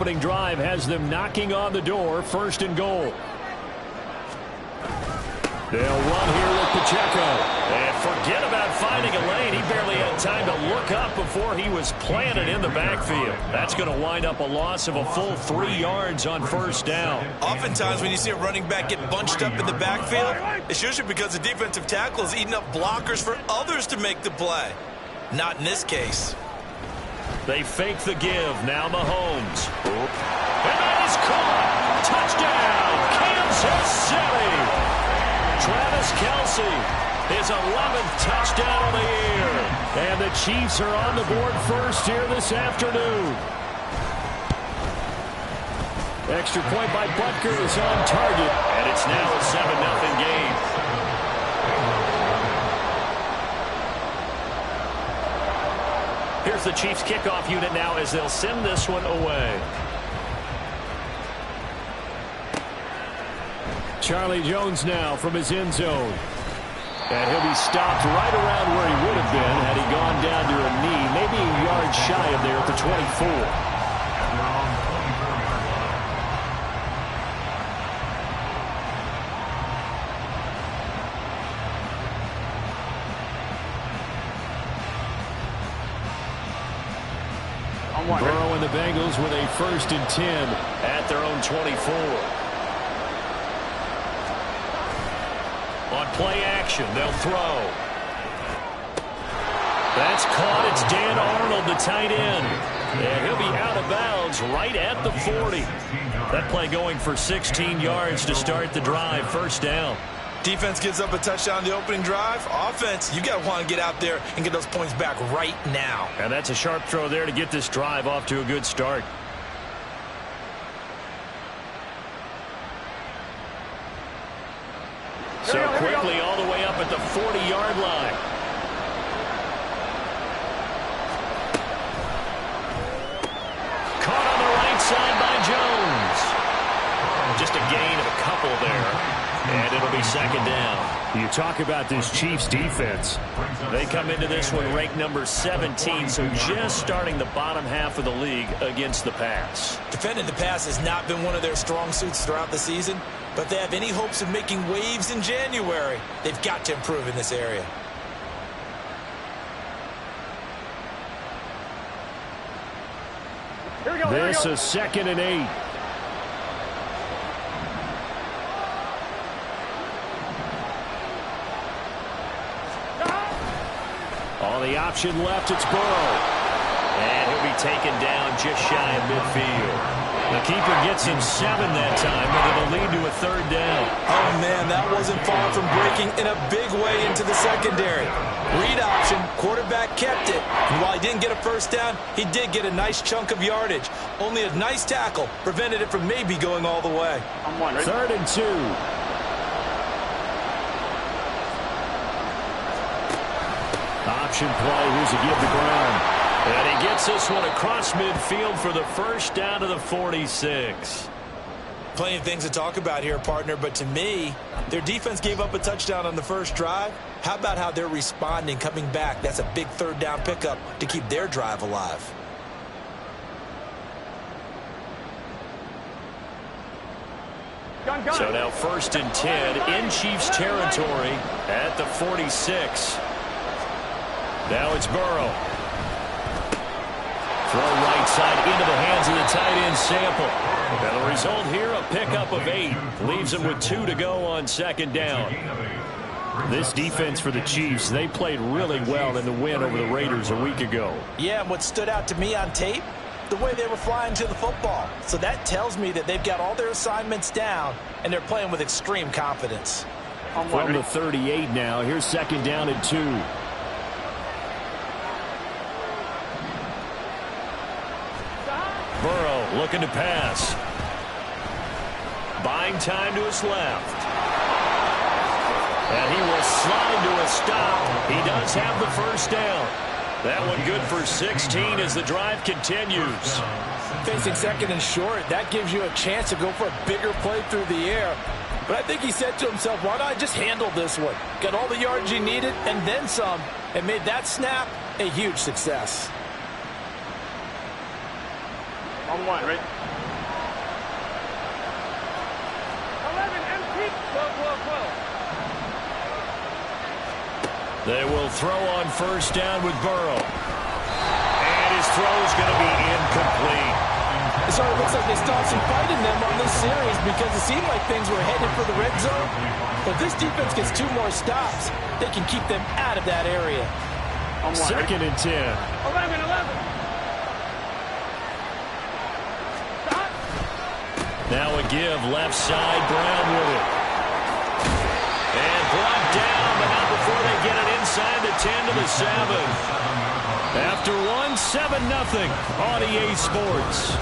Opening drive has them knocking on the door, 1st and goal. They'll run here with Pacheco. And forget about finding a lane. He barely had time to look up before he was planted in the backfield. That's going to wind up a loss of a full 3 yards on 1st down. Oftentimes when you see a running back get bunched up in the backfield, it's usually because the defensive tackle is eating up blockers for others to make the play. Not in this case. They fake the give. Now Mahomes. And that is caught. Touchdown, Kansas City. Travis Kelce, his 11th touchdown of the year. And the Chiefs are on the board first here this afternoon. Extra point by Butker is on target. And it's now a 7-0 game. Here's the Chiefs kickoff unit now as they'll send this one away. Charlie Jones now from his end zone. And he'll be stopped right around where he would have been had he gone down to a knee, maybe a yard shy of there at the 24. Burrow and the Bengals with a 1st and 10 at their own 24. On play action, they'll throw. That's caught. It's Dan Arnold, the tight end. And he'll be out of bounds right at the 40. That play going for 16 yards to start the drive. 1st down. Defense gives up a touchdown the opening drive. Offense, you got to want to get out there and get those points back right now. And that's a sharp throw there to get this drive off to a good start. So quickly all the way up at the 40-yard line. Caught on the right side by Jones. Just a gain of a couple there. And it'll be 2nd down. You talk about this Chiefs defense. They come into this one ranked number 17, so just starting the bottom half of the league against the pass. Defending the pass has not been one of their strong suits throughout the season, but they have any hopes of making waves in January. They've got to improve in this area. This is 2nd and 8. On the option left, it's Burrow. And he'll be taken down just shy of midfield. The keeper gets him 7 that time, but it'll lead to a 3rd down. Oh, man, that wasn't far from breaking in a big way into the secondary. Read option, quarterback kept it. And while he didn't get a 1st down, he did get a nice chunk of yardage. Only a nice tackle prevented it from maybe going all the way. 3rd and 2. Option play, here's a give to ground. And he gets this one across midfield for the 1st down to the 46. Plenty of things to talk about here, partner, but to me, their defense gave up a touchdown on the 1st drive. How about how they're responding, coming back? That's a big 3rd down pickup to keep their drive alive. So now 1st and 10 in Chiefs territory at the 46. Now it's Burrow. Throw right side into the hands of the tight end Sample. And the result here, a pickup of 8. Leaves him with 2 to go on 2nd down. This defense for the Chiefs, they played really well in the win over the Raiders a week ago. Yeah, and what stood out to me on tape, the way they were flying to the football. So that tells me that they've got all their assignments down, and they're playing with extreme confidence. From the 38 now, here's 2nd down and 2. Burrow looking to pass. Buying time to his left. And he will slide to a stop. He does have the 1st down. That one good for 16 as the drive continues. Facing 2nd and short, that gives you a chance to go for a bigger play through the air. But I think he said to himself, why not just handle this one? Got all the yards you needed and then some, and made that snap a huge success. On 1, right? They will throw on first down with Burrow. And his throw is going to be incomplete. So it looks like they stopped some fight in them on this series because it seemed like things were headed for the red zone. But this defense gets 2 more stops. They can keep them out of that area. 2nd and 10. 11. Now a give left side. Brown with it. And brought down, but not before they get it inside the 10 to the 7. After one, 7-0 on EA Sports.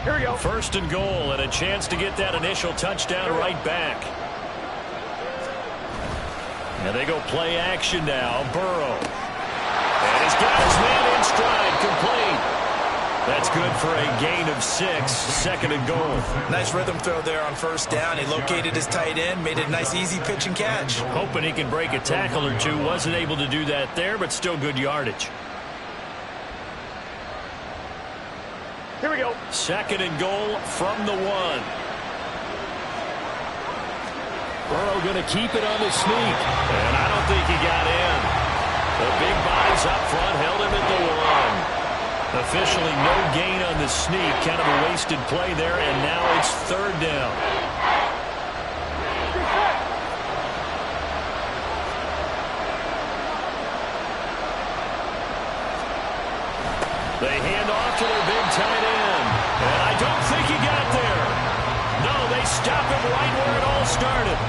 Here we go. 1st and goal and a chance to get that initial touchdown right back. And they go play action now. Burrow. And he's got his man in stride. Complete. That's good for a gain of 6. 2nd and goal. Nice rhythm throw there on first down. He located his tight end, made it a nice easy pitch and catch. Hoping he can break a tackle or two. Wasn't able to do that there, but still good yardage. Here we go. 2nd and goal from the 1. Burrow going to keep it on the sneak. And I don't think he got in. The big bodies up front held him at the 1. Officially no gain on the sneak. Kind of a wasted play there, and now it's 3rd down. They hand off to their big tight end. And I don't think he got there. No, they stop him right where it all started.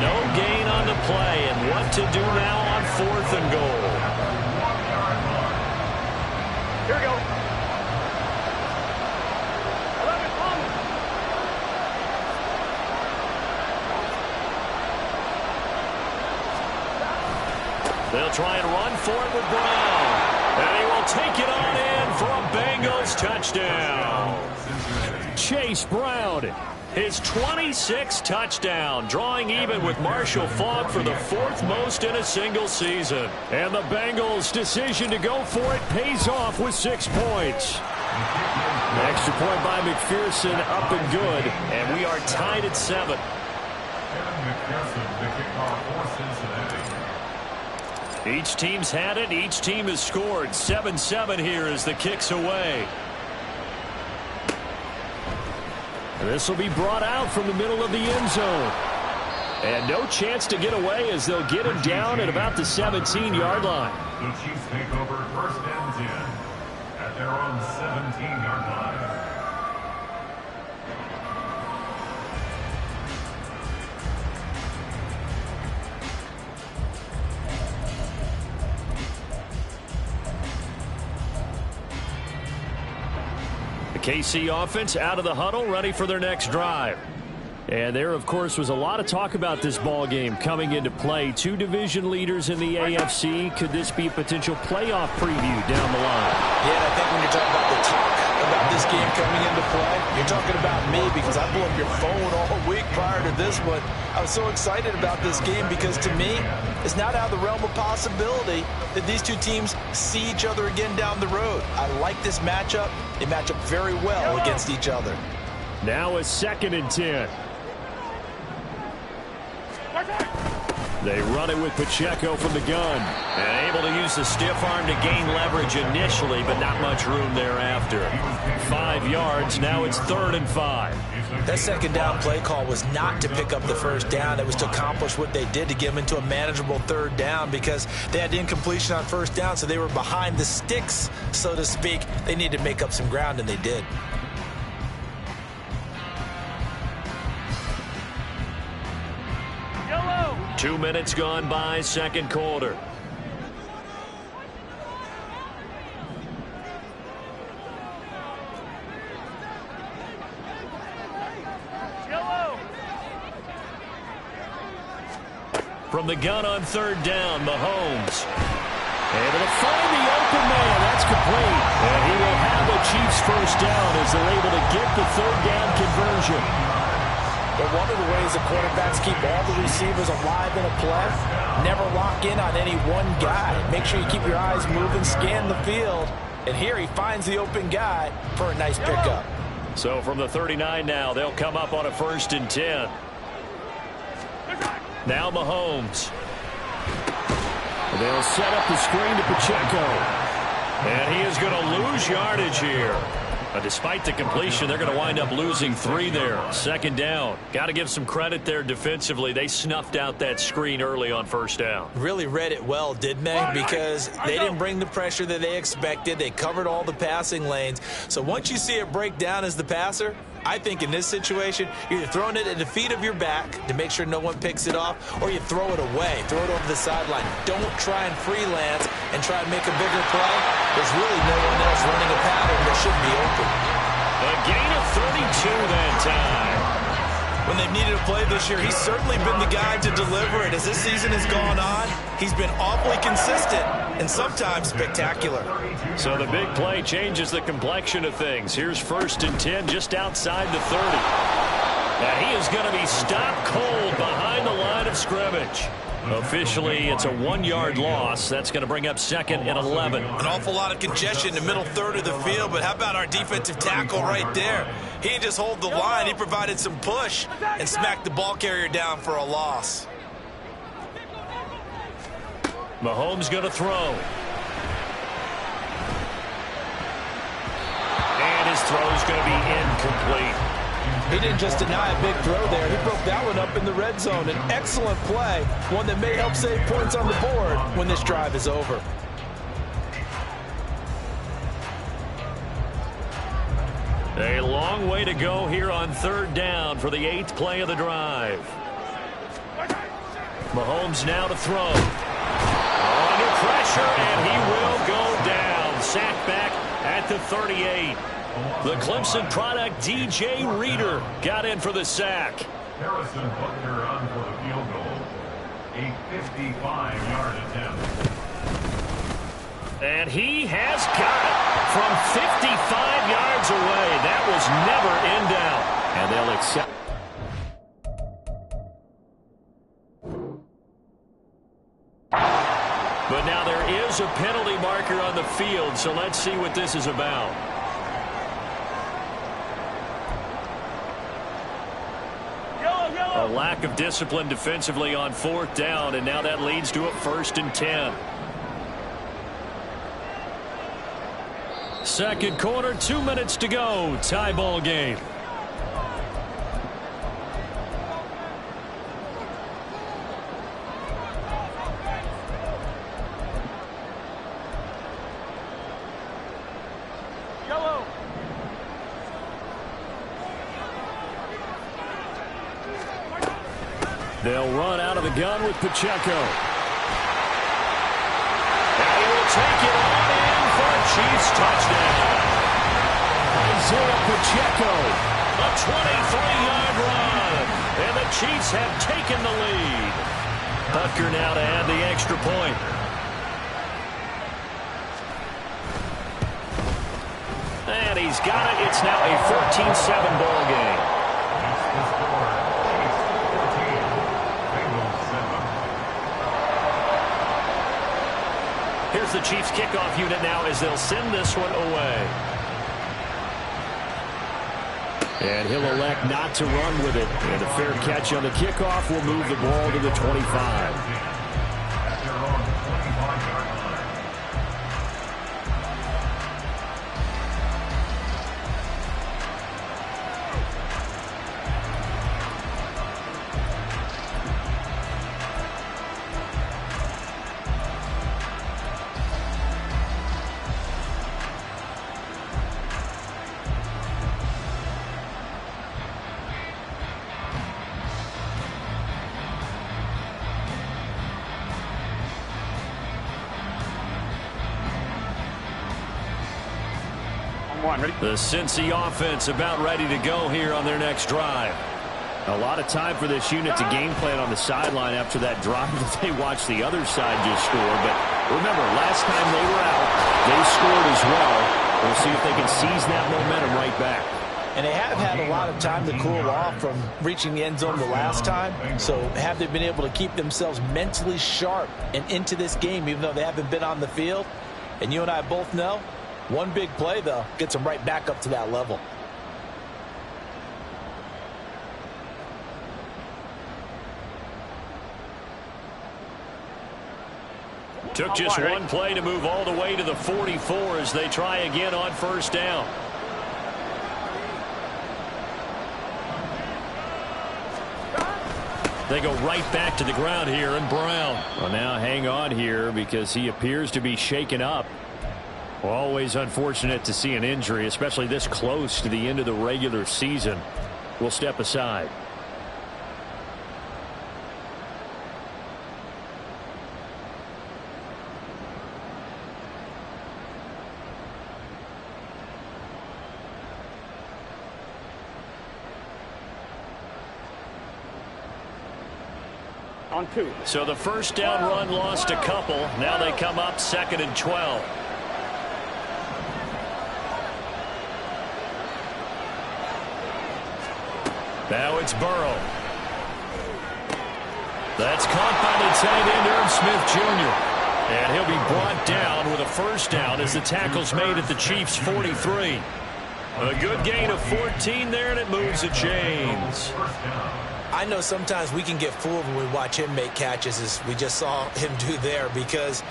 No gain on the play. And what to do now on 4th and goal. Here we go. 11, They'll try and run for it with Brown. And he will take it on in for a Bengals touchdown. Chase Brown, his 26th touchdown, drawing even with Marshall Faulk for the 4th most in a single season. And the Bengals' decision to go for it pays off with 6 points. Extra point by McPherson, up and good. And we are tied at 7. Each team's had it. Each team has scored. 7-7 here as the kick's away. This will be brought out from the middle of the end zone. And no chance to get away as they'll get him down at about the 17-yard line. The Chiefs take over 1st and 10 at their own 17-yard line. The KC offense out of the huddle, ready for their next drive. And there, of course, was a lot of talk about this ball game coming into play. 2 division leaders in the AFC. Could this be a potential playoff preview down the line? Yeah, I think when you're talking about the talk about this game coming into play, you're talking about me because I blew up your phone all week prior to this one. I was so excited about this game because to me, it's not out of the realm of possibility that these 2 teams see each other again down the road. I like this matchup. They match up very well against each other. Now a 2nd and 10. They run it with Pacheco from the gun. And able to use the stiff arm to gain leverage initially, but not much room thereafter. 5 yards, now it's 3rd and 5. That 2nd down play call was not to pick up the 1st down. It was to accomplish what they did to get them into a manageable 3rd down because they had incompletion on 1st down, so they were behind the sticks, so to speak. They needed to make up some ground, and they did. yellow. 2 minutes gone by, 2nd quarter. Yellow. From the gun on 3rd down, Mahomes. Able to find the open man. That's complete. And he will have the Chiefs' 1st down as they're able to get the 3rd down conversion. But one of the ways the quarterbacks keep all the receivers alive in a play, never lock in on any one guy. Make sure you keep your eyes moving, scan the field. And here he finds the open guy for a nice pickup. So from the 39 now, they'll come up on a 1st and 10. Now Mahomes. They'll set up the screen to Pacheco. And he is going to lose yardage here. But despite the completion, they're going to wind up losing 3 there. 2nd down. Got to give some credit there defensively. They snuffed out that screen early on 1st down. Really read it well, didn't they? Because they didn't bring the pressure that they expected. They covered all the passing lanes. So once you see it break down as the passer, I think in this situation, you're either throwing it at the feet of your back to make sure no one picks it off, or you throw it away, throw it over the sideline. Don't try and freelance and try and make a bigger play. There's really no one else running a pattern that should be open. A gain of 32 that time. When they've needed a play this year, he's certainly been the guy to deliver it. As this season has gone on, he's been awfully consistent and sometimes spectacular. So the big play changes the complexion of things. Here's 1st and 10 just outside the 30. And he is going to be stopped cold behind the line of scrimmage. Officially, it's a 1-yard loss. That's going to bring up 2nd and 11. An awful lot of congestion in the middle third of the field, but how about our defensive tackle right there? He didn't just hold the line. He provided some push and smacked the ball carrier down for a loss. Mahomes going to throw. And his throw's going to be incomplete. He didn't just deny a big throw there. He broke that one up in the red zone. An excellent play, one that may help save points on the board when this drive is over. A long way to go here on 3rd down for the 8th play of the drive. Mahomes now to throw. Under pressure, and he will go down. Sacked back at the 38. The Clemson product, DJ Reader, got in for the sack. Harrison Butker on for the field goal. A 55-yard attempt. And he has got it from 55 yards away. That was never in doubt. And they'll accept. But now there is a penalty marker on the field, so let's see what this is about. A lack of discipline defensively on 4th down, and now that leads to a 1st and 10. 2nd quarter, 2 minutes to go. Tie ball game. Yellow. They'll run out of the gun with Pacheco. And he will take it on in for a Chiefs touchdown. Isaiah Pacheco, a 23-yard run. And the Chiefs have taken the lead. Butker now to add the extra point. And he's got it. It's now a 14-7 ball game. Here's the Chiefs kickoff unit now as they'll send this one away. And he'll elect not to run with it. And a fair catch on the kickoff will move the ball to the 25. The Cincy offense about ready to go here on their next drive. A lot of time for this unit to game plan on the sideline after that drive that they watched the other side just score. But remember, last time they were out, they scored as well. We'll see if they can seize that momentum right back. And they have had a lot of time to cool off from reaching the end zone the last time. So have they been able to keep themselves mentally sharp and into this game, even though they haven't been on the field? And you and I both know, one big play, though, gets them right back up to that level. Took just one play to move all the way to the 44 as they try again on first down. They go right back to the ground here, and Brown. Well, now hang on here because he appears to be shaken up. Well, always unfortunate to see an injury, especially this close to the end of the regular season. We'll step aside. On 2. So the first down run lost a couple. Now they come up 2nd and 12. Now it's Burrow. That's caught by the tight end, Irv Smith Jr. And he'll be brought down with a first down as the tackle's made at the Chiefs' 43. A good gain of 14 there, and it moves the chains. I know sometimes we can get fooled when we watch him make catches, as we just saw him do there, because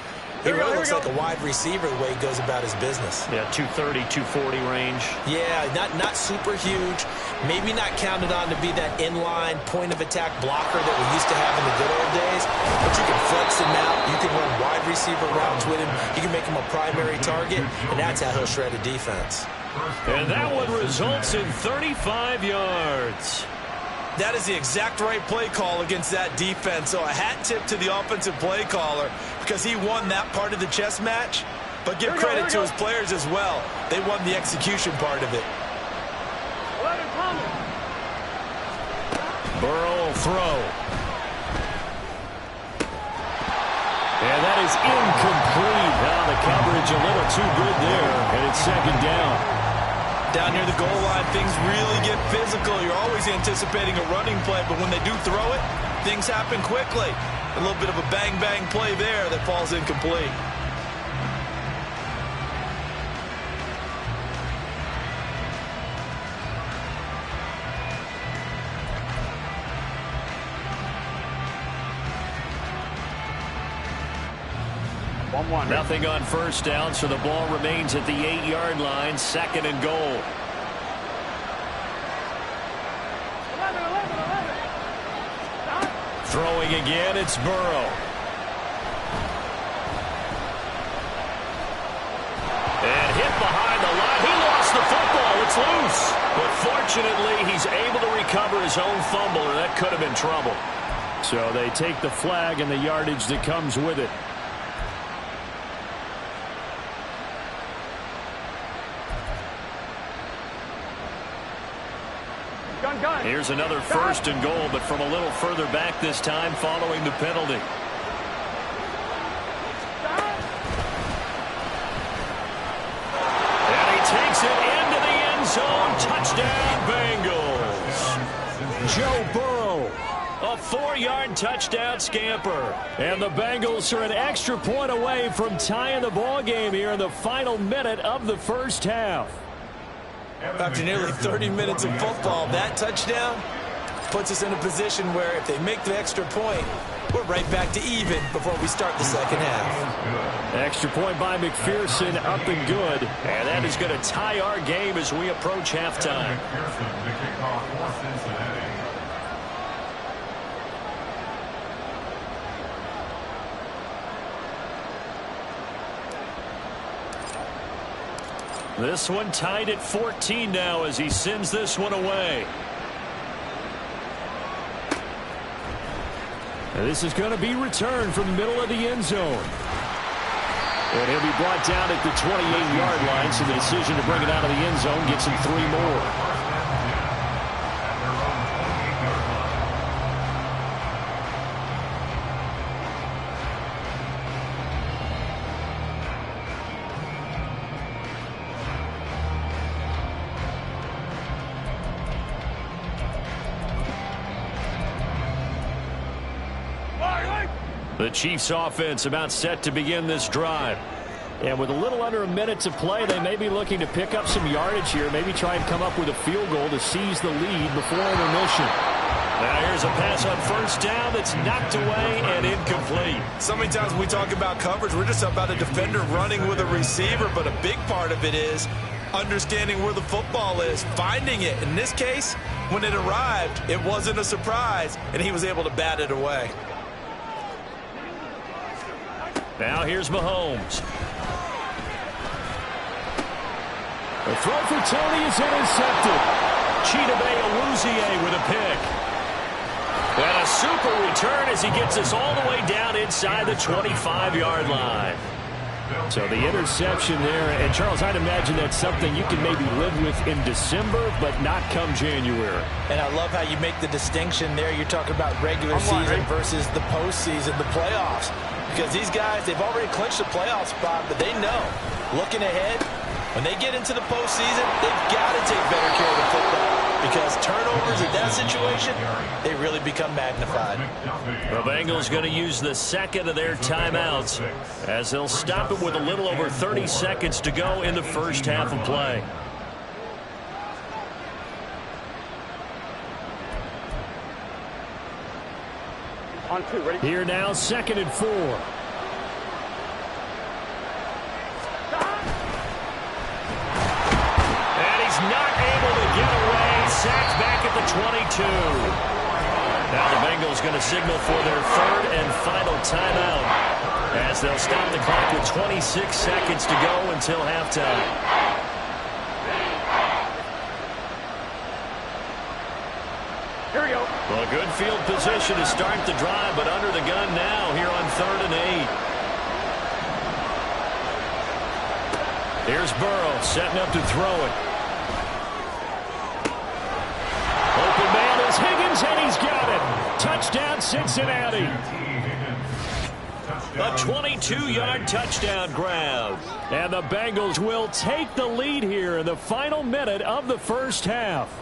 he really looks like a wide receiver the way he goes about his business. Yeah, 230, 240 range. Yeah, not super huge. Maybe not counted on to be that inline point-of-attack blocker that we used to have in the good old days, but you can flex him out. You can run wide receiver routes with him. You can make him a primary target, and that's how he'll shred a defense. And that one results in 35 yards. That is the exact right play call against that defense. So a hat tip to the offensive play caller because he won that part of the chess match. But give credit to his players as well. They won the execution part of it. Burrow will throw. And that is incomplete. Now the coverage a little too good there. And it's 2nd down. Down near the goal line, things really get physical. You're always anticipating a running play, but when they do throw it, things happen quickly. A little bit of a bang-bang play there that falls incomplete. Nothing on first down, so the ball remains at the 8-yard line, 2nd and goal. Throwing again, it's Burrow. And hit behind the line. He lost the football. It's loose. But fortunately, he's able to recover his own fumble, or that could have been trouble. So they take the flag and the yardage that comes with it. Here's another 1st and goal, but from a little further back this time following the penalty. And he takes it into the end zone. Touchdown, Bengals. Joe Burrow, a 4-yard touchdown scamper. And the Bengals are an extra point away from tying the ball game here in the final minute of the first half. After nearly 30 minutes of football, that touchdown puts us in a position where if they make the extra point, we're right back to even before we start the second half. Extra point by McPherson, up and good. And that is going to tie our game as we approach halftime. This one tied at 14 now as he sends this one away. And this is going to be returned from the middle of the end zone. And he'll be brought down at the 28-yard line, so the decision to bring it out of the end zone gets him 3 more. The Chiefs offense about set to begin this drive. And with a little under a minute to play, they may be looking to pick up some yardage here, maybe try and come up with a field goal to seize the lead before intermission. Now here's a pass on first down that's knocked away and incomplete. So many times when we talk about coverage, we're just about a defender running with a receiver, but a big part of it is understanding where the football is, finding it. In this case, when it arrived, it wasn't a surprise, and he was able to bat it away. Now here's Mahomes. The throw for Tony is intercepted. Chidobe Awuzie with a pick. And a super return as he gets us all the way down inside the 25-yard line. So the interception there, and Charles, I'd imagine that's something you can maybe live with in December, but not come January. And I love how you make the distinction there. You're talking about regular season versus the postseason, the playoffs. Because these guys, they've already clinched the playoff spot, but they know, looking ahead, when they get into the postseason, they've got to take better care of the football. Because turnovers in that situation, they really become magnified. The Bengals going to use the second of their timeouts as they'll stop it with a little over 30 seconds to go in the first half of play. On two, ready? Here now, 2nd and 4. And he's not able to get away. Sacked back at the 22. Now the Bengals going to signal for their third and final timeout as they'll stop the clock with 26 seconds to go until halftime. Here we go. Well, a good field position to start the drive, but under the gun now here on 3rd and 8. Here's Burrow setting up to throw it. Open man is Higgins, and he's got it. Touchdown, Cincinnati. A 22-yard touchdown grab. And the Bengals will take the lead here in the final minute of the first half.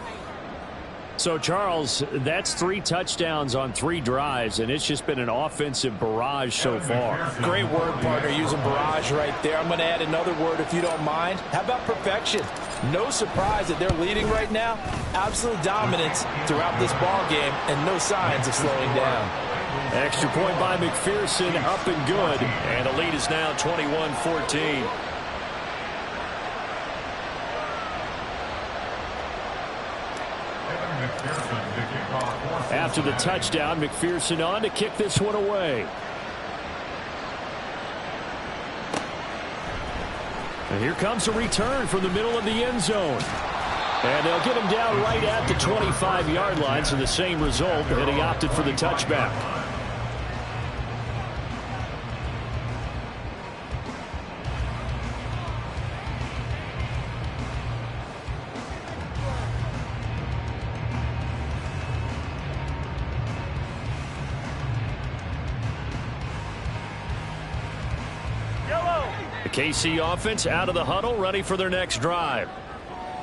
So, Charles, that's 3 touchdowns on 3 drives, and it's just been an offensive barrage so far. Great word, partner, using barrage right there. I'm going to add another word if you don't mind. How about perfection? No surprise that they're leading right now. Absolute dominance throughout this ball game, and no signs of slowing down. Extra point by McPherson, up and good. And the lead is now 21-14. After the touchdown, McPherson on to kick this one away. And here comes a return from the middle of the end zone. And they'll get him down right at the 25-yard line, so the same result, and he opted for the touchback. KC offense out of the huddle, ready for their next drive.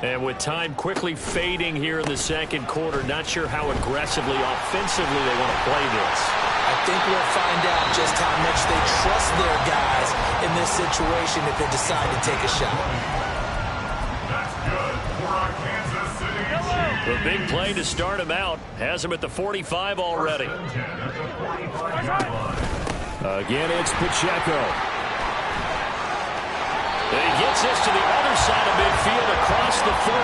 And with time quickly fading here in the second quarter, not sure how aggressively, offensively they want to play this. I think we'll find out just how much they trust their guys in this situation if they decide to take a shot. That's good for our Kansas City Chiefs. The big play to start him out has him at the 45 already. Again, it's Pacheco. And he gets this to the other side of midfield across the 35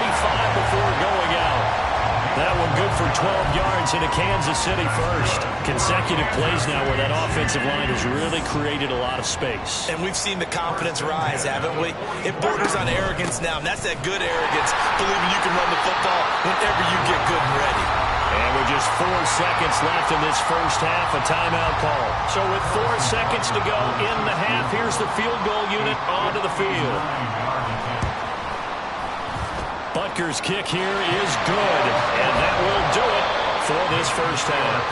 before going out. That one good for 12 yards into Kansas City first. Consecutive plays now where that offensive line has really created a lot of space. And we've seen the confidence rise, haven't we? It borders on arrogance now, and that's that good arrogance, believing you can run the football whenever you get good and ready. And with just 4 seconds left in this first half, a timeout call. So with 4 seconds to go in the half, here's the field goal unit onto the field. Butker's kick here is good, and that will do it for this first half.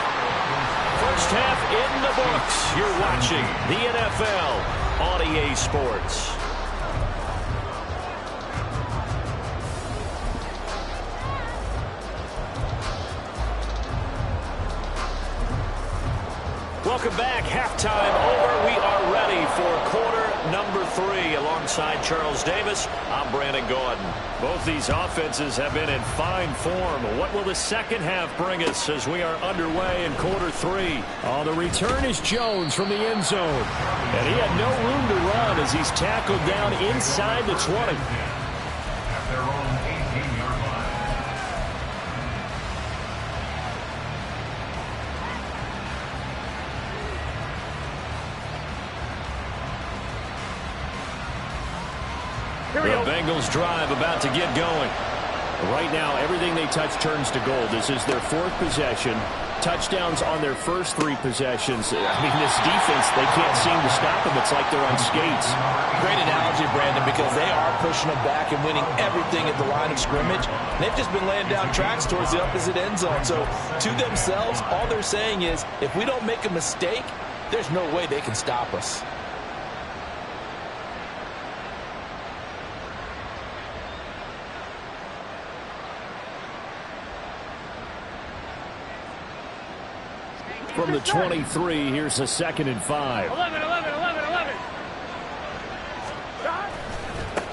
First half in the books. You're watching the NFL on EA Sports. welcome back. Halftime over. We are ready for quarter number 3. Alongside Charles Davis, I'm Brandon Gaudin. Both these offenses have been in fine form. What will the second half bring us as we are underway in quarter 3? On the return is Jones from the end zone. And he had no room to run as he's tackled down inside the 20. At their own 18-yard line. The Bengals drive about to get going. Right now, everything they touch turns to gold. This is their 4th possession. Touchdowns on their first 3 possessions. I mean, this defense, they can't seem to stop them. It's like they're on skates. Great analogy, Brandon, because they are pushing them back and winning everything at the line of scrimmage. They've just been laying down tracks towards the opposite end zone. So to themselves, all they're saying is, if we don't make a mistake, there's no way they can stop us. From the 23, here's a 2nd and 5. 11.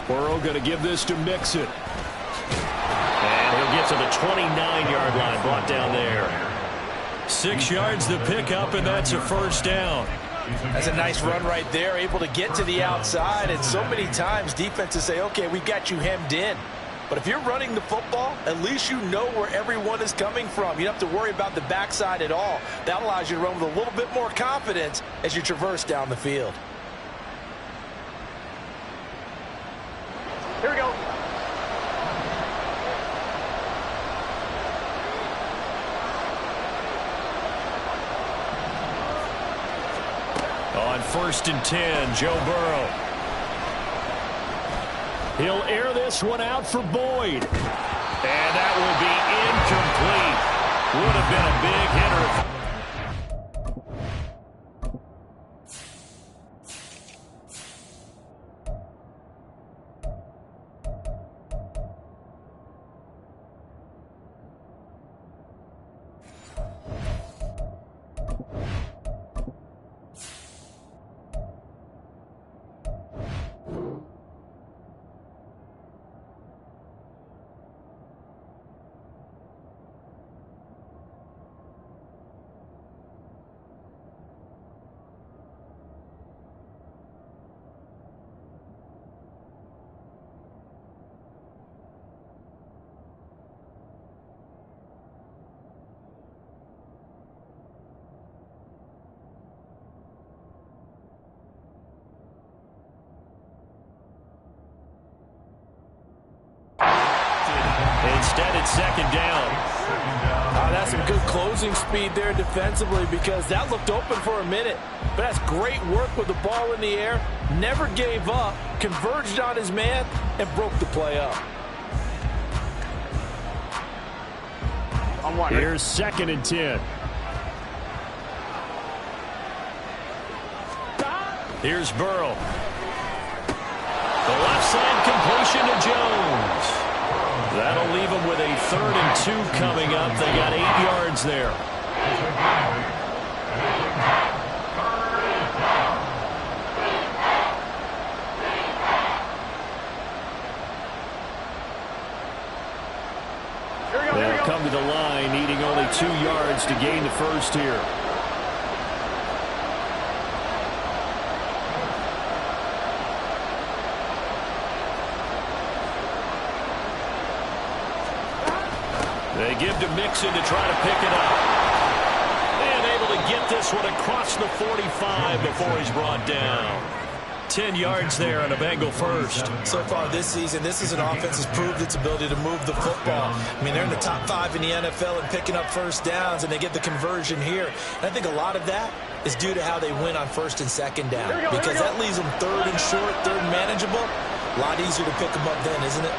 Burrow going to give this to Mixon. And he'll get to the 29-yard line, brought down there. 6 yards the pickup, and that's a first down. That's a nice run right there, able to get to the outside. And so many times defenses say, okay, we got you hemmed in. But if you're running the football, at least you know where everyone is coming from. You don't have to worry about the backside at all. That allows you to run with a little bit more confidence as you traverse down the field. Here we go. On 1st and 10, Joe Burrow. He'll air this one out for Boyd. And that will be incomplete. Would have been a big hitter. Instead, it's 2nd down. That's some good closing speed there defensively, because that looked open for a minute. But that's great work with the ball in the air. Never gave up, converged on his man, and broke the play up. Here's 2nd and 10. Here's Burrow. The left side completion to Jones. That'll leave them with a 3rd and 2 coming up. They got 8 yards there. They'll come to the line, needing only 2 yards to gain the first here. They give to Mixon to try to pick it up. And able to get this one across the 45 before he's brought down. 10 yards there on a Bengal first. So far this season, this is an offense that's proved its ability to move the football. I mean, they're in the top 5 in the NFL in picking up first downs, and they get the conversion here. And I think a lot of that is due to how they win on 1st and 2nd down, because that leaves them 3rd and short, 3rd and manageable. A lot easier to pick them up then, isn't it?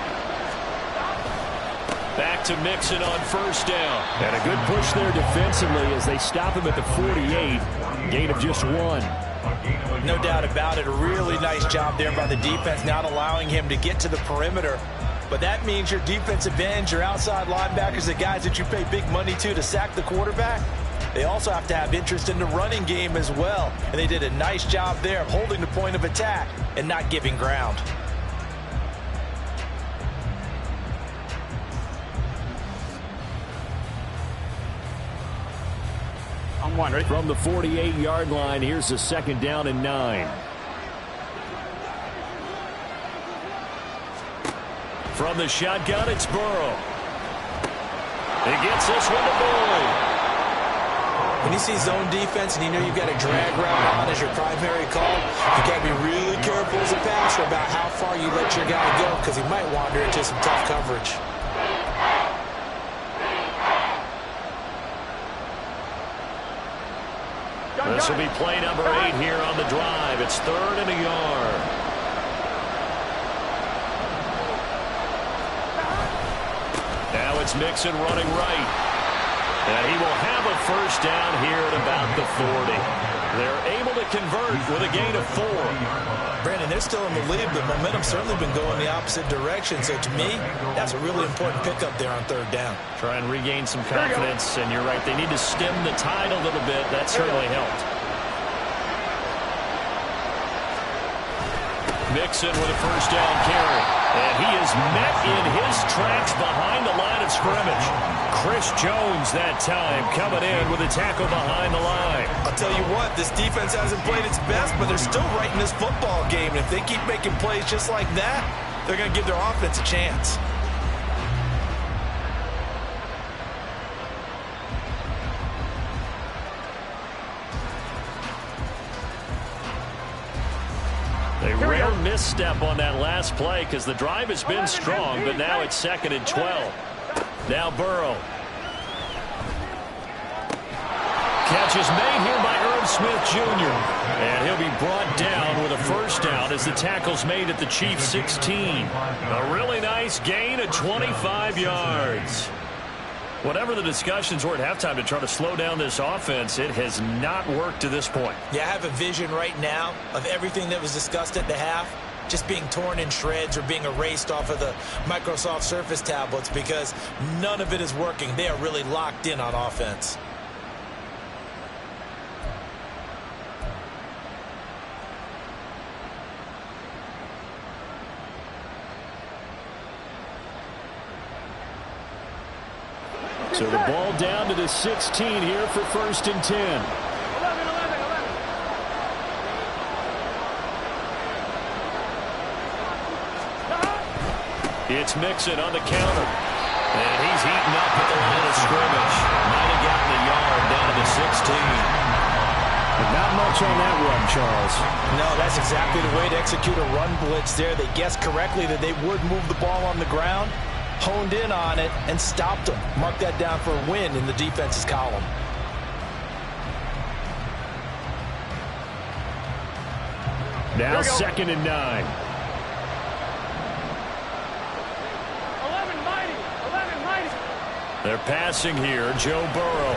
Back to Mixon on 1st down. And a good push there defensively as they stop him at the 48. Gain of just 1. No doubt about it. A really nice job there by the defense, not allowing him to get to the perimeter. But that means your defensive ends, your outside linebackers, the guys that you pay big money to sack the quarterback, They also have to have interest in the running game as well. And they did a nice job there of holding the point of attack and not giving ground. On one, ready? From the 48-yard line, here's a 2nd down and 9. From the shotgun, it's Burrow. He gets this one to Boyd. When you see zone defense and you know you've got a drag route on as your primary call, you got to be really careful as a passer about how far you let your guy go because he might wander into some tough coverage. This will be play number 8 here on the drive. It's 3rd and a yard. Now it's Mixon running right. And he will have a 1st down here at about the 40. They're able to convert with a gain of 4. Brandon, they're still in the lead, but momentum's certainly been going the opposite direction. So to me, that's a really important pickup there on 3rd down. Try and regain some confidence, and you're right. They need to stem the tide a little bit. That certainly helped. Mixon with a 1st down carry. And he is met in his tracks behind the line of scrimmage. Chris Jones that time coming in with a tackle behind the line. I'll tell you what, this defense hasn't played its best, but they're still right in this football game. And if they keep making plays just like that, they're going to give their offense a chance. A real misstep on that last play because the drive has been strong, but now it's 2nd and 12. Now Burrow. Catch is made here by Irv Smith Jr. And he'll be brought down with a 1st down as the tackle's made at the Chiefs 16. A really nice gain of 25 yards. Whatever the discussions were at halftime to try to slow down this offense, it has not worked to this point. Yeah, I have a vision right now of everything that was discussed at the half just being torn in shreds or being erased off of the Microsoft Surface tablets because none of it is working. They are really locked in on offense. So the ball down to the 16 here for 1st and 10. 11. It's Mixon on the counter. And he's heating up at the line of scrimmage. Might have gotten a yard down to the 16. But not much on that run, Charles. No, that's exactly the way to execute a run blitz there. They guessed correctly that they would move the ball on the ground, honed in on it, and stopped them. Mark that down for a win in the defense's column. Now 2nd and 9. 11 mighty. They're passing here. Joe Burrow.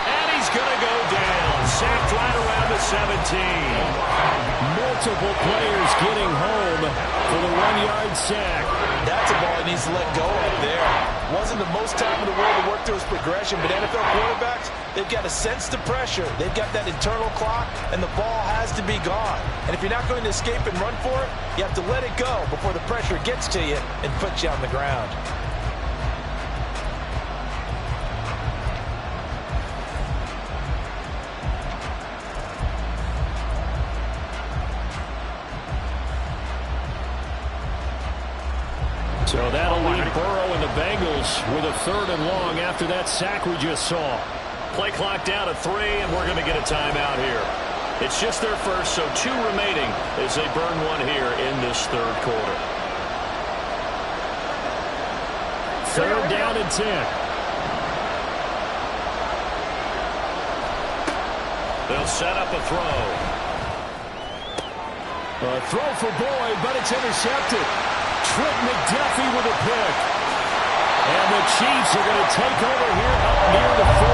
And he's going to go down. Sacked right around the 17. Multiple players getting home for the 1-yard sack. That's a ball he needs to let go of there. Wasn't the most time in the world to work through his progression, but NFL quarterbacks, they've got to sense the pressure. They've got that internal clock, and the ball has to be gone. And if you're not going to escape and run for it, you have to let it go before the pressure gets to you and puts you on the ground. So that'll leave Burrow and the Bengals with a 3rd and long after that sack we just saw. Play clock down to 3, and we're going to get a timeout here. It's just their first, so 2 remaining as they burn one here in this 3rd quarter. 3rd down and 10. They'll set up a throw. A throw for Boyd, but it's intercepted. Trent McDuffie with a pick. And the Chiefs are going to take over here up near the 40.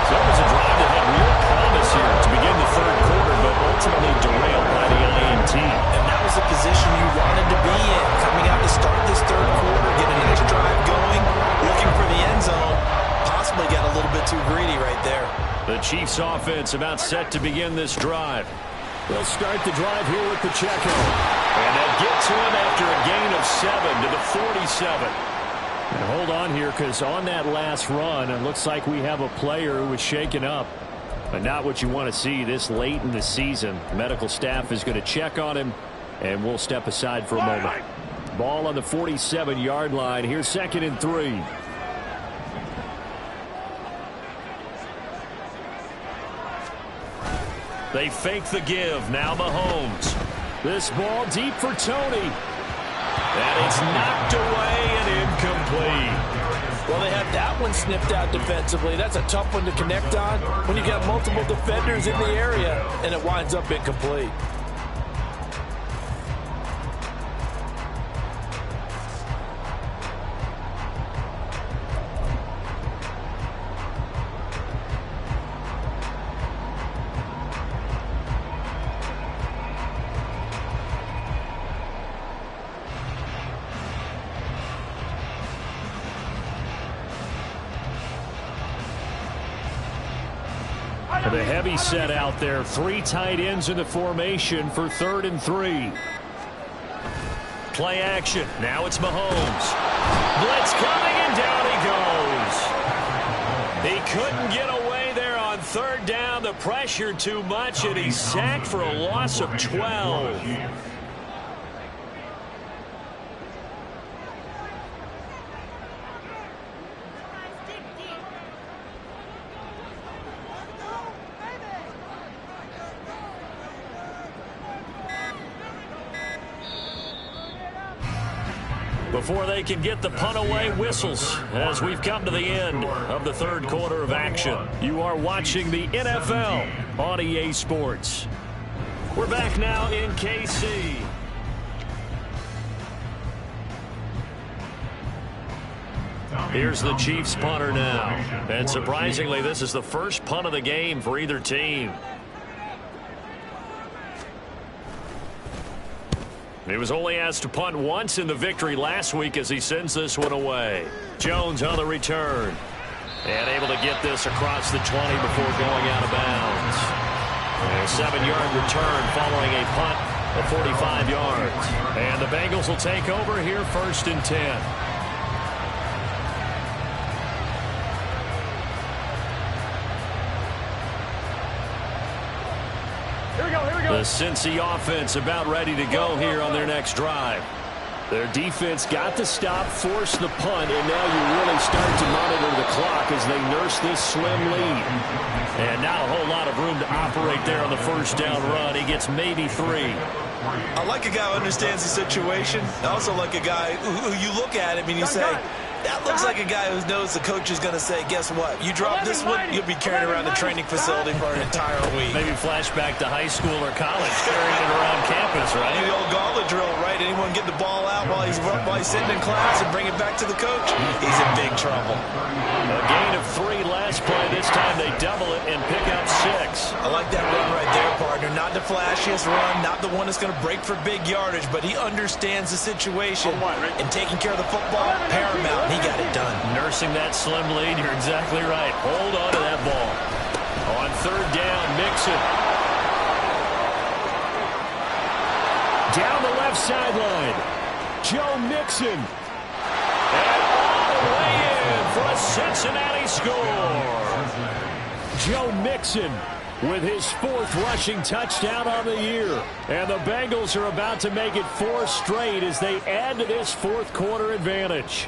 So it was a drive that had real promise here to begin the 3rd quarter, but ultimately derailed by the INT. And that was the position you wanted to be in. Coming out to start this 3rd quarter, get a nice drive going, looking for the end zone. Chiefs offense about set to begin this drive. They'll start the drive here with Pacheco. And they'll get to him after a gain of 7 to the 47. And hold on here, because on that last run, it looks like we have a player who was shaken up. But not what you want to see this late in the season. Medical staff is going to check on him, and we'll step aside for a moment. Ball on the 47-yard line. Here's 2nd and 3. They fake the give. Now Mahomes. This ball deep for Tony. And it's knocked away and incomplete. Well, they had that one snipped out defensively. That's a tough one to connect on when you got multiple defenders in the area, and it winds up incomplete. The heavy set out there. 3 tight ends in the formation for 3rd and 3. Play action. Now it's Mahomes. Blitz coming, and down he goes. He couldn't get away there on 3rd down. The pressure too much, and he's sacked for a loss of 12. Before they can get the punt away, whistles as we've come to the end of the 3rd quarter of action. You are watching the NFL on EA Sports. We're back now in KC. Here's the Chiefs punter now. And surprisingly, this is the first punt of the game for either team. He was only asked to punt once in the victory last week as he sends this one away. Jones on the return. And able to get this across the 20 before going out of bounds. A 7-yard return following a punt of 45 yards. And the Bengals will take over here 1st and 10. The Cincy offense about ready to go here on their next drive. Their defense got the stop, forced the punt, and now you really start to monitor the clock as they nurse this slim lead. And not a whole lot of room to operate there on the 1st down run. He gets maybe 3. I like a guy who understands the situation. I also like a guy who you look at him and you say, that looks like a guy who knows the coach is going to say, guess what? You drop this one, you'll be carrying around the training facility for an entire week. Maybe flashback to high school or college, carrying it around campus, right? The old gauntlet drill, right? Anyone get the ball out while he's sitting in class and bring it back to the coach? He's in big trouble. A gain of 3 last play. This time they double it and pick up 6. I like that run right there, partner. Not the flashiest run, not the one that's going to break for big yardage, but he understands the situation, and taking care of the football, paramount. He got it done. Nursing that slim lead, you're exactly right. Hold on to that ball. On 3rd down, Mixon. Down the left sideline, Joe Mixon. And all the way in for a Cincinnati score. Joe Mixon with his 4th rushing touchdown on the year. And the Bengals are about to make it 4 straight as they add to this 4th quarter advantage.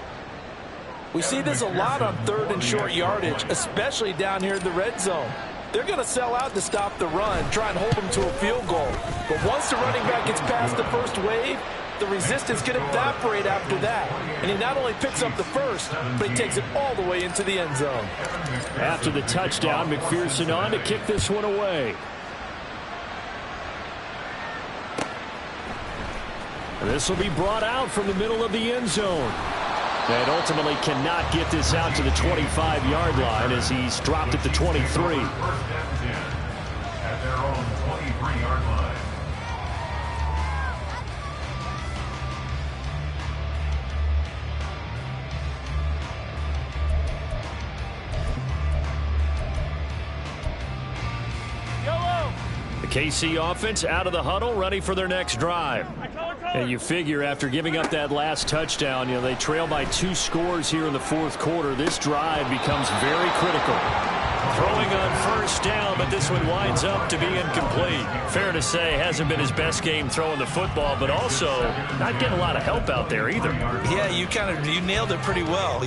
We see this a lot on 3rd and short yardage, especially down here in the red zone. They're going to sell out to stop the run, try and hold them to a field goal. But once the running back gets past the first wave, the resistance can evaporate after that. And he not only picks up the first, but he takes it all the way into the end zone. After the touchdown, McPherson on to kick this one away. This will be brought out from the middle of the end zone. And ultimately cannot get this out to the 25-yard line as he's dropped at the 23. At their own 23-yard line. KC offense out of the huddle, ready for their next drive. And you figure after giving up that last touchdown, they trail by 2 scores here in the fourth quarter. This drive becomes very critical. Throwing on first down, but this one winds up to be incomplete. Fair to say, hasn't been his best game throwing the football, but also not getting a lot of help out there either. Yeah, you nailed it pretty well,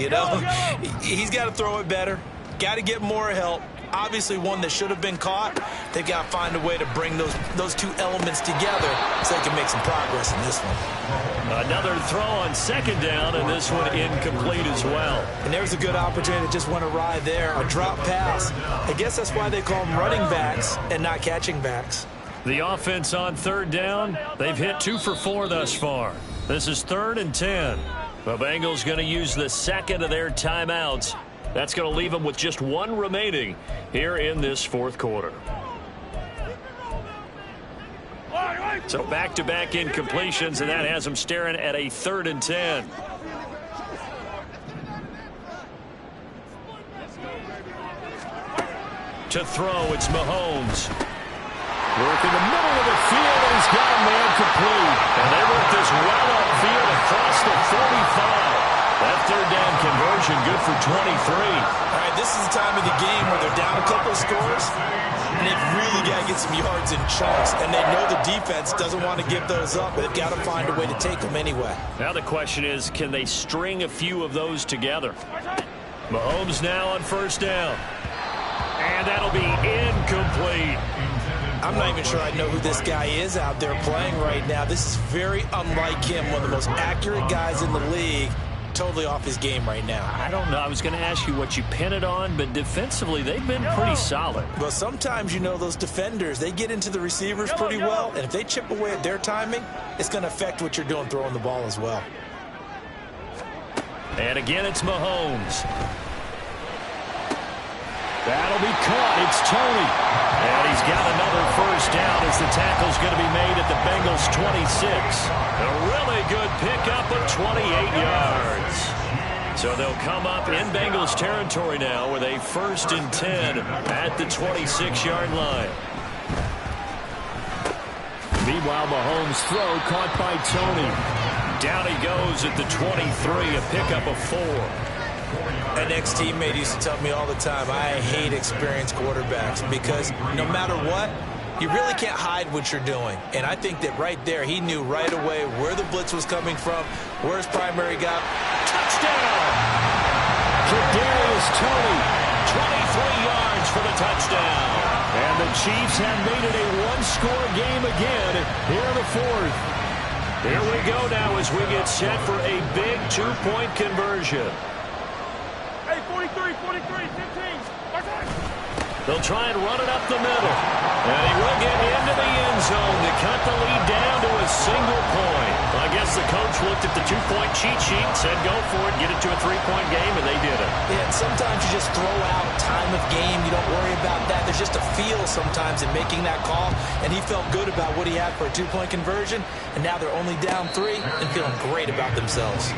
He's got to throw it better. Got to get more help. Obviously one that should have been caught. They've got to find a way to bring those 2 elements together so they can make some progress in this one. Another throw on second down, and this one incomplete as well. And there's a good opportunity that just went awry there. A drop pass. I guess that's why they call them running backs and not catching backs. The offense on third down. They've hit 2 for 4 thus far. This is 3rd and 10. The Bengals going to use the second of their timeouts. That's going to leave them with just 1 remaining here in this fourth quarter. So back-to-back incompletions, and that has them staring at a 3rd and 10. To throw, it's Mahomes. Work in the middle of the field, and he's got a man complete. And they work this well upfield across the 45. That third down conversion good for 23. All right, this is the time of the game where they're down a couple of scores, and they've really got to get some yards in chunks. And they know the defense doesn't want to give those up, but they've got to find a way to take them anyway. Now the question is, can they string a few of those together? Mahomes now on first down. And that'll be incomplete. I'm not even sure I know who this guy is out there playing right now. This is very unlike him, one of the most accurate guys in the league. Totally off his game right now. I don't know. I was going to ask you what you pin it on, but defensively, they've been pretty solid. Well, sometimes, those defenders, they get into the receivers pretty well, and if they chip away at their timing, it's going to affect what you're doing throwing the ball as well. And again, it's Mahomes. That'll be caught. It's Tony. And he's got another first down as the tackle's going to be made at the Bengals' 26. A really good pickup of 28 yards. So they'll come up in Bengals territory now with a 1st and 10 at the 26-yard line. Meanwhile, Mahomes' throw caught by Tony. Down he goes at the 23, a pickup of 4. An ex-teammate used to tell me all the time, I hate experienced quarterbacks because no matter what, you really can't hide what you're doing. And I think that right there, he knew right away where the blitz was coming from, where his primary got. Touchdown! Kadarius Toney, 23 yards for the touchdown. And the Chiefs have made it a 1-score game again here in the fourth. Here we go now as we get set for a big 2-point conversion. 43, 15. They'll try and run it up the middle. And he will get into the end zone to cut the lead down to a single point. I guess the coach looked at the 2-point cheat sheet and said, go for it, get it to a 3-point game, and they did it. Yeah, and sometimes you just throw out time of game. You don't worry about that. There's just a feel sometimes in making that call, and he felt good about what he had for a 2-point conversion, and now they're only down 3 and feeling great about themselves.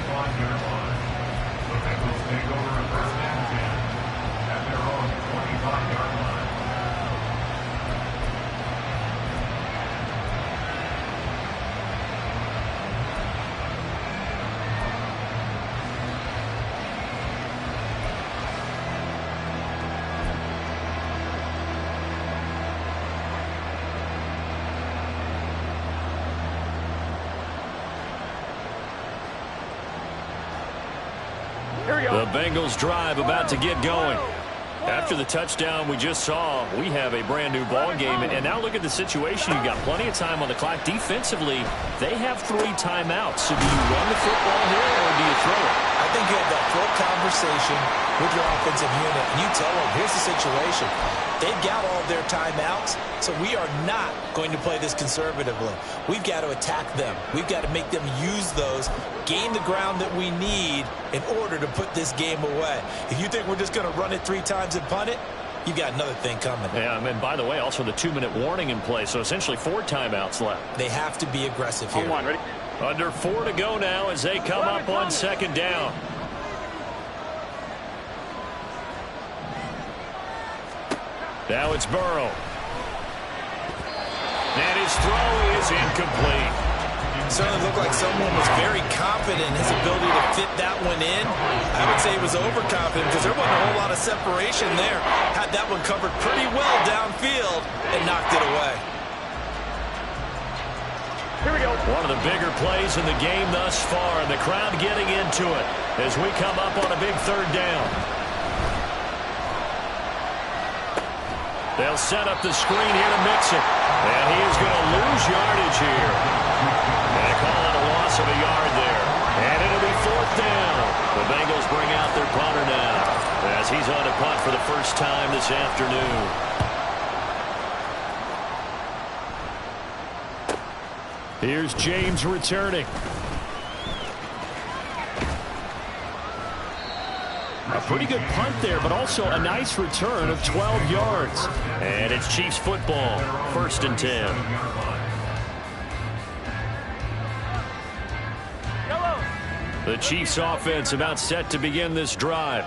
The Bengals drive about to get going. After the touchdown we just saw, we have a brand new ball game. And now look at the situation. You've got plenty of time on the clock. Defensively, they have 3 timeouts. So do you run the football here or do you throw it? I think you have that full conversation with your offensive unit, and you tell them, here's the situation. They've got all their timeouts, so we are not going to play this conservatively. We've got to attack them. We've got to make them use those, gain the ground that we need in order to put this game away. If you think we're just going to run it 3 times and punt it, you've got another thing coming. Yeah, and by the way, also the 2-minute warning in play, so essentially 4 timeouts left. They have to be aggressive here. On 1, ready? Under 4 to go now as they come up on second down. Now it's Burrow. And his throw is incomplete. Certainly looked like someone was very confident in his ability to fit that one in. I would say he was overconfident because there wasn't a whole lot of separation there. Had that one covered pretty well downfield and knocked it away. Here we go. One of the bigger plays in the game thus far, and the crowd getting into it as we come up on a big third down. They'll set up the screen here to mix it. And he is going to lose yardage here. And they call it a loss of a yard there. And it'll be fourth down. The Bengals bring out their punter now as he's on to punt for the first time this afternoon. Here's James returning. A pretty good punt there, but also a nice return of 12 yards. And it's Chiefs football, 1st and 10. The Chiefs offense about set to begin this drive.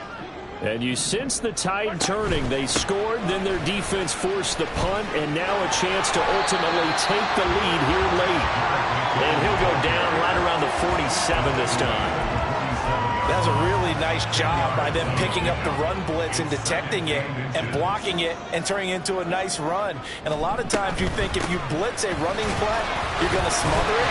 And you sense the tide turning. They scored, then their defense forced the punt, and now a chance to ultimately take the lead here late. And he'll go down right around the 47 this time. That was a really nice job by them picking up the run blitz and detecting it and blocking it and turning it into a nice run. And a lot of times you think if you blitz a running play, you're going to smother it.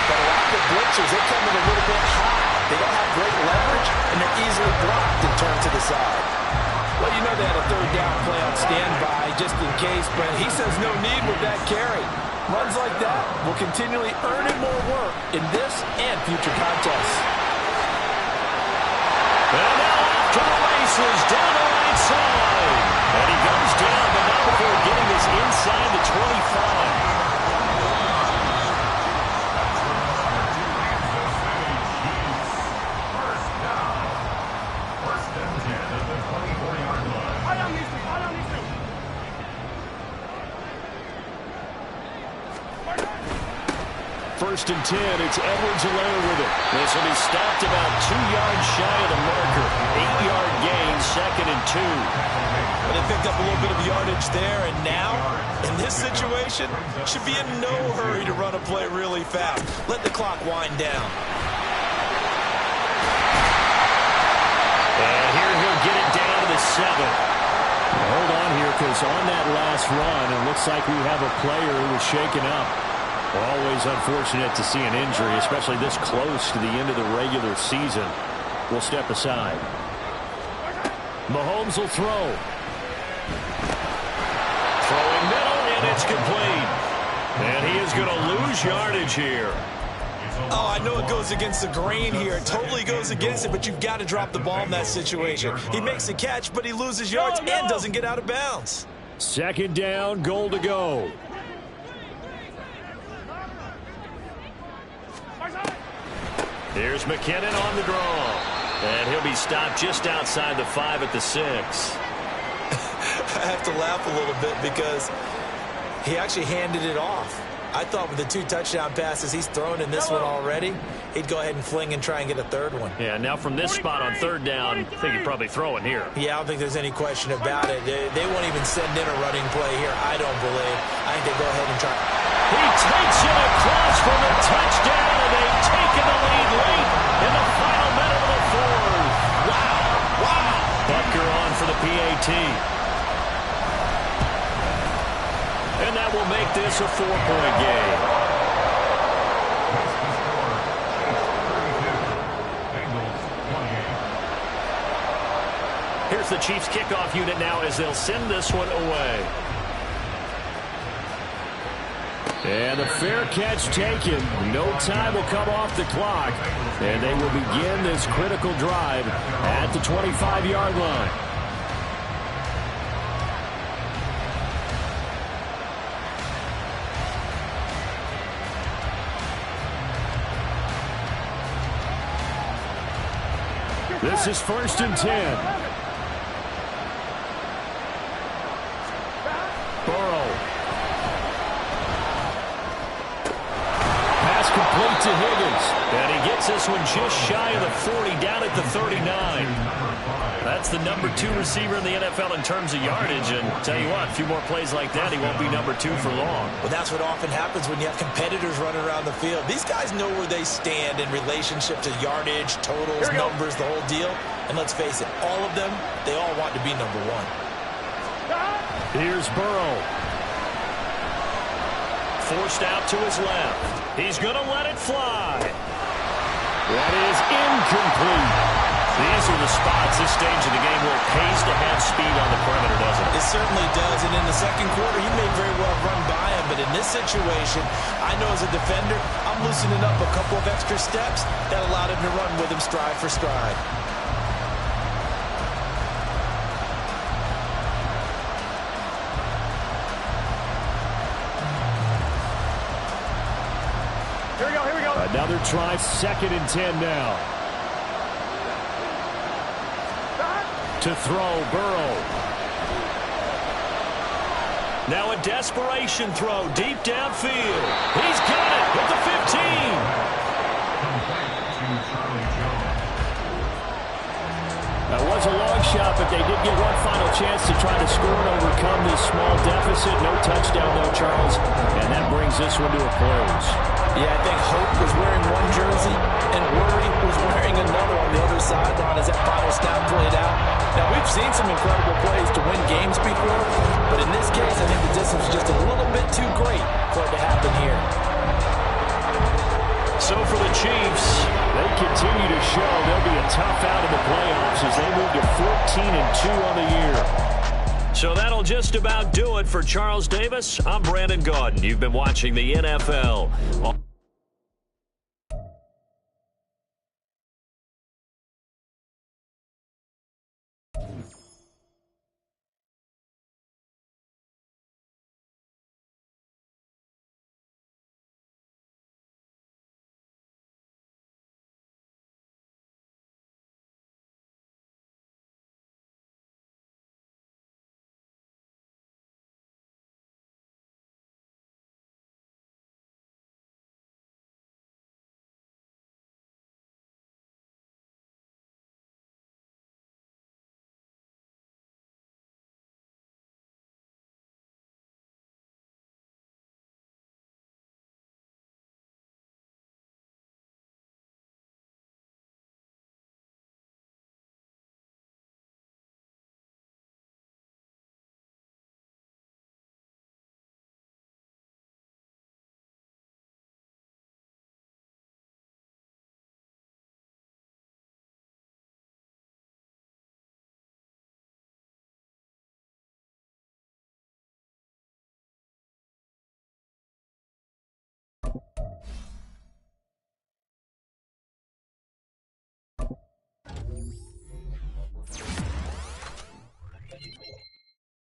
But a lot of the blitzers, they come in a little bit high. They don't have great leverage, and they're easily blocked and turned to the side. Well, you know they had a third down play on standby just in case, but he says no need with that carry. Runs like that will continually earn him more work in this and future contests. And now off to the races, down the right side. And he goes down, but not before getting this inside the 25. First and 10, it's Edwards-Helaire with it. This will be stopped about 2 yards shy of the marker. 8-yard gain, 2nd and 2. But they picked up a little bit of yardage there, and now, in this situation, should be in no hurry to run a play really fast. Let the clock wind down. And here he'll get it down to the 7. Hold on here, because on that last run, it looks like we have a player who was shaken up. Always unfortunate to see an injury, especially this close to the end of the regular season. We'll step aside. Mahomes will throw. Throwing middle, and it's complete. And he is going to lose yardage here. Oh, I know it goes against the grain here. It totally goes against it, but you've got to drop the ball in that situation. He makes a catch, but he loses yards and doesn't get out of bounds. 2nd down, goal to go. Here's McKinnon on the draw. And he'll be stopped just outside the 5 at the 6. I have to laugh a little bit because he actually handed it off. I thought with the 2 touchdown passes he's thrown in this one already, he'd go ahead and fling and try and get a 3rd one. Yeah, now from this spot on 3rd down, I think he'd probably throw it here. Yeah, I don't think there's any question about it. They won't even send in a running play here, I don't believe. I think they go ahead and try. He takes it across for the touchdown, and they've taken the lead late in the final minute of the 4th. Wow. Butker on for the PAT. And that will make this a 4-point game. Here's the Chiefs kickoff unit now as they'll send this one away. And a fair catch taken. No time will come off the clock. And they will begin this critical drive at the 25-yard line. This is 1st and 10. Burrow. Pass complete to Higgins. And he gets gets this one just shy of the 40, down at the 39. That's the number 2 receiver in the NFL in terms of yardage. And tell you what, a few more plays like that, he won't be number 2 for long. Well, that's what often happens when you have competitors running around the field. These guys know where they stand in relationship to yardage, totals, numbers, the whole deal. And let's face it, all of them, they all want to be number 1. Here's Burrow. Forced out to his left. He's going to let it fly. That is incomplete. These are the spots this stage of the game where it pays to have speed on the perimeter, doesn't it? It certainly does, and in the second quarter, he may very well run by him, but in this situation, I know as a defender, I'm loosening up a couple of extra steps that allowed him to run with him stride for stride. Here we go. Another try, 2nd and 10 now. To throw, Burrow. Now a desperation throw deep downfield. He's got it at the 15. That was a long shot, but they did get one final chance to try to score and overcome this small deficit. No touchdown, though, Charles. And that brings this one to a close. Yeah, I think Hope was wearing one jersey and Worry was wearing another on the other sideline as that final snap played out. Now, we've seen some incredible plays to win games before, but in this case, I think the distance was just a little bit too great for it to happen here. So for the Chiefs, they continue to show they'll be a tough out in the playoffs as they move to 14-2 on the year. So that'll just about do it for Charles Davis. I'm Brandon Gaudin. You've been watching the NFL on